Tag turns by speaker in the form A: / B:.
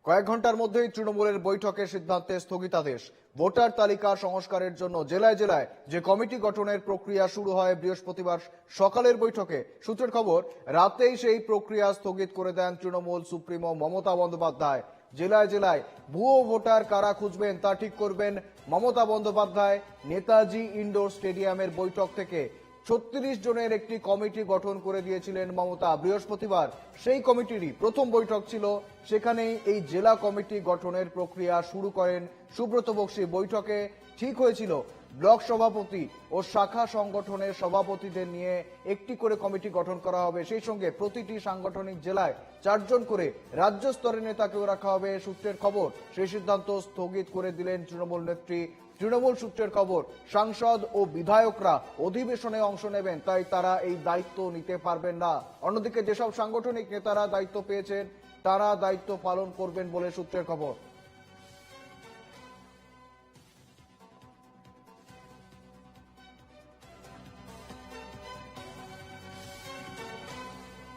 A: কয়েক ঘন্টার মধ্যেই তৃণমূলের বৈঠকে সিদ্ধান্তে স্থগিতাদেশ। ভোটার তালিকা সংস্কারের জন্য জেলায় জেলায় যে কমিটি গঠনের প্রক্রিয়া শুরু হয় বৃহস্পতিবার সকালের বৈঠকে। সূত্রের খবর, রাতেই সেই প্রক্রিয়া স্থগিত করে দেন তৃণমূল সুপ্রিমো মমতা বন্দ্যোপাধ্যায়। জেলায় জেলায় ভুয়ো ভোটার কারা খুঁজবেন তা ঠিক করবেন মমতা বন্দ্যোপাধ্যায়। নেতাজি ইন্ডোর স্টেডিয়ামের বৈঠক থেকে 36 জনের একটি কমিটি গঠন করে দিয়েছিলেন মমতা বৃহস্পতিবার। সেই কমিটিরই প্রথম বৈঠক ছিল, সেখানেই এই জেলা কমিটি গঠনের প্রক্রিয়া শুরু করেন সুব্রত বক্সী। বৈঠকে ঠিক হয়েছিল ব্লক সভাপতি ও শাখা সংগঠনের সভাপতিদের নিয়ে একটি করে কমিটি গঠন করা হবে। সেই সঙ্গে প্রতিটি সাংগঠনিক জেলায় 4 জন করে রাজ্য স্তরের নেতাকেও রাখা হবে। সূত্রের খবর, সেই সিদ্ধান্ত স্থগিত করে দিলেন তৃণমূল নেত্রী। তৃণমূল সূত্রের খবর, সাংসদ ও বিধায়করা অধিবেশনে অংশ নেবেন, তাই তারা এই দায়িত্ব নিতে পারবেন না। অন্যদিকে যেসব সাংগঠনিক নেতারা দায়িত্ব পেয়েছেন তারা দায়িত্ব পালন করবেন বলে সূত্রের খবর।